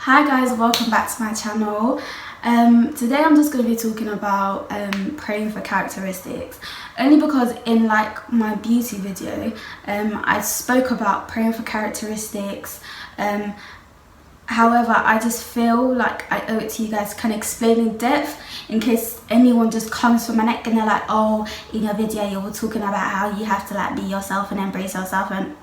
Hi guys, welcome back to my channel. Today I'm just going to be talking about praying for characteristics, only because in like my beauty video I spoke about praying for characteristics. However, I just feel like I owe it to you guys to kind of explain in depth, in case anyone just comes for my neck and they're like, oh, in your video you were talking about how you have to like be yourself and embrace yourself, and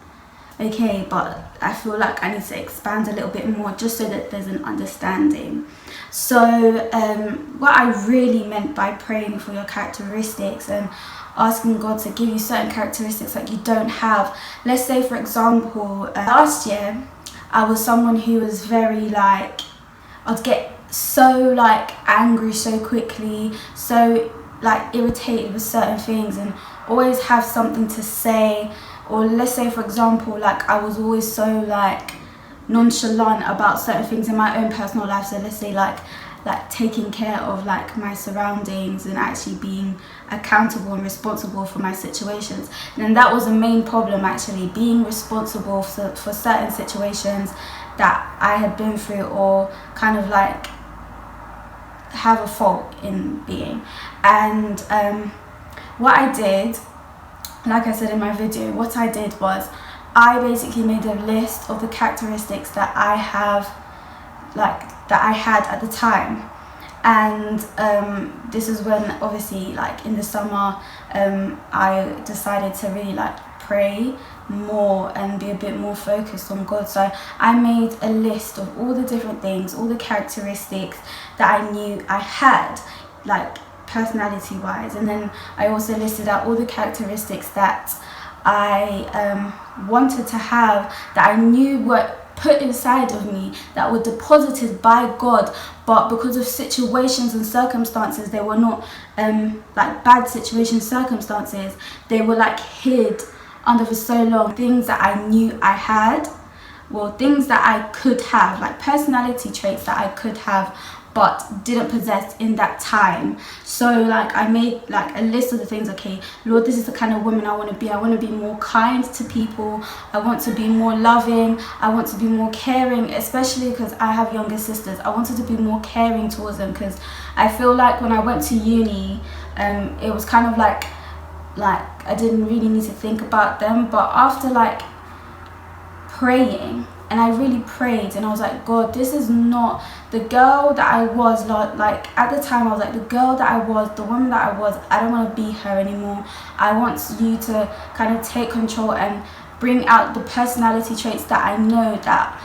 okay, but I feel like I need to expand a little bit more just so that there's an understanding. So what I really meant by praying for your characteristics and asking God to give you certain characteristics that you don't have. Let's say, for example, last year I was someone who was very like, I'd get so like angry so quickly, so like irritated with certain things, and always have something to say. Or let's say, for example, like I was always so like nonchalant about certain things in my own personal life. So let's say like taking care of like my surroundings and actually being accountable and responsible for my situations. And that was a main problem, actually, being responsible for certain situations that I had been through, or kind of like have a fault in being. And what I did, like I said in my video, what I did was I basically made a list of the characteristics that I have, like that I had at the time. And this is when, obviously, like in the summer, I decided to really like pray more and be a bit more focused on God. So I made a list of all the different things, all the characteristics that I knew I had, like personality wise, and then I also listed out all the characteristics that I wanted to have, that I knew were put inside of me, that were deposited by God, but because of situations and circumstances, they were not like bad situations, circumstances, they were like hid under for so long. Things that I knew I had, well, things that I could have, like personality traits that I could have but didn't possess in that time. So like I made like a list of the things. Okay, Lord, this is the kind of woman I want to be. I want to be more kind to people. I want to be more loving. I want to be more caring, especially because I have younger sisters. I wanted to be more caring towards them, because I feel like when I went to uni, it was kind of like I didn't really need to think about them. But after like praying, and I really prayed, and I was like, God, this is not the girl that I was. Like at the time I was like, the girl that I was, the woman that I was, I don't want to be her anymore. I want you to kind of take control and bring out the personality traits that I know that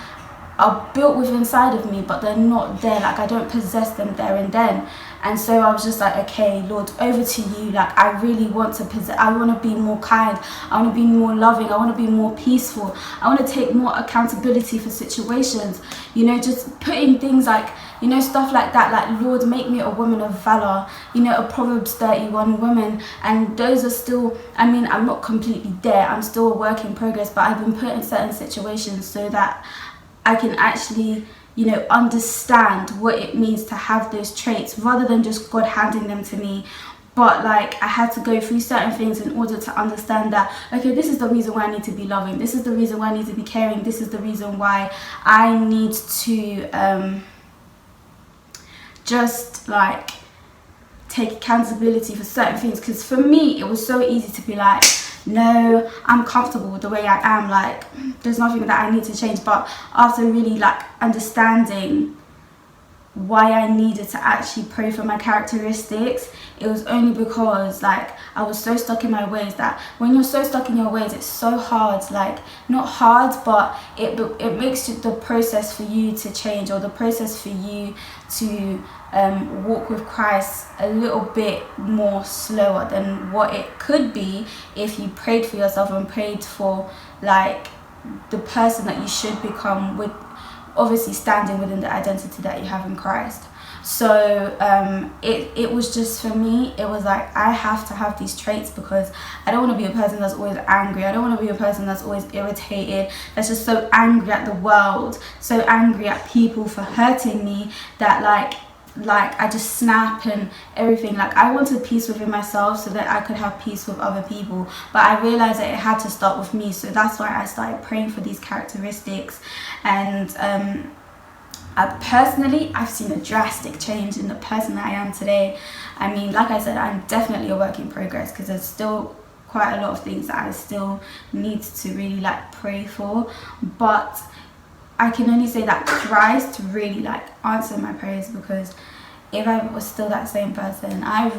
are built within inside of me, but they're not there, like I don't possess them there and then. And so I was just like, okay, Lord, over to you. Like I really want to possess, I want to be more kind, I want to be more loving, I want to be more peaceful, I want to take more accountability for situations, you know, just putting things like, you know, stuff like that, like Lord, make me a woman of valor, you know, a Proverbs 31 woman. And those are still, I mean, I'm not completely there, I'm still a work in progress, but I've been put in certain situations so that I can actually, you know, understand what it means to have those traits, rather than just God handing them to me. But like I had to go through certain things in order to understand that, okay, this is the reason why I need to be loving, this is the reason why I need to be caring, this is the reason why I need to just like take accountability for certain things. Because for me it was so easy to be like, no, I'm comfortable with the way I am, like there's nothing that I need to change. But after really like understanding why I needed to actually pray for my characteristics, it was only because like I was so stuck in my ways, that when you're so stuck in your ways, it's so hard, like not hard, but it makes the process for you to change, or the process for you to walk with Christ a little bit more slower than what it could be if you prayed for yourself and prayed for like the person that you should become, with obviously standing within the identity that you have in Christ. So it was just, for me, it was like I have to have these traits, because I don't want to be a person that's always angry. I don't want to be a person that's always irritated, that's just so angry at the world, so angry at people for hurting me, that like I just snap and everything. Like I wanted peace within myself so that I could have peace with other people, but I realized that it had to start with me. So that's why I started praying for these characteristics. And Personally, I've seen a drastic change in the person that I am today. I mean, like I said, I'm definitely a work in progress because there's still quite a lot of things that I still need to really like pray for, but I can only say that Christ really like answered my prayers, because if I was still that same person, I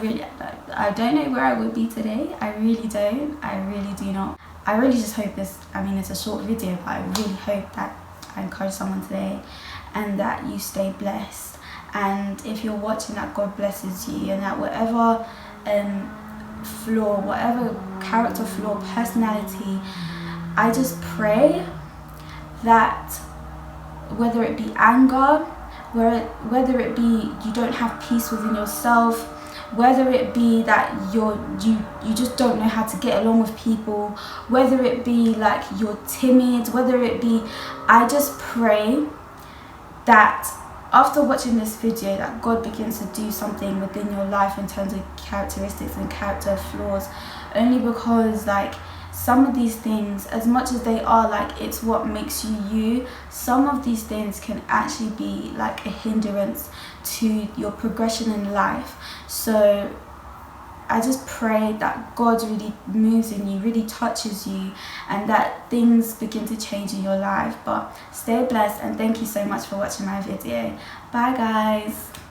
don't know where I would be today. I really don't. I really do not. I really just hope this, I mean, it's a short video, but I really hope that I encourage someone today and that you stay blessed. And if you're watching, that God blesses you, and that whatever flaw, whatever character flaw, personality, I just pray that whether it be anger, whether it be you don't have peace within yourself, whether it be that you just don't know how to get along with people, whether it be like you're timid, whether it be, I just pray that after watching this video that God begins to do something within your life in terms of characteristics and character flaws, only because like some of these things, as much as they are like it's what makes you you, some of these things can actually be like a hindrance to your progression in life. So I just pray that God really moves in you, really touches you, and that things begin to change in your life. But stay blessed, and thank you so much for watching my video. Bye guys.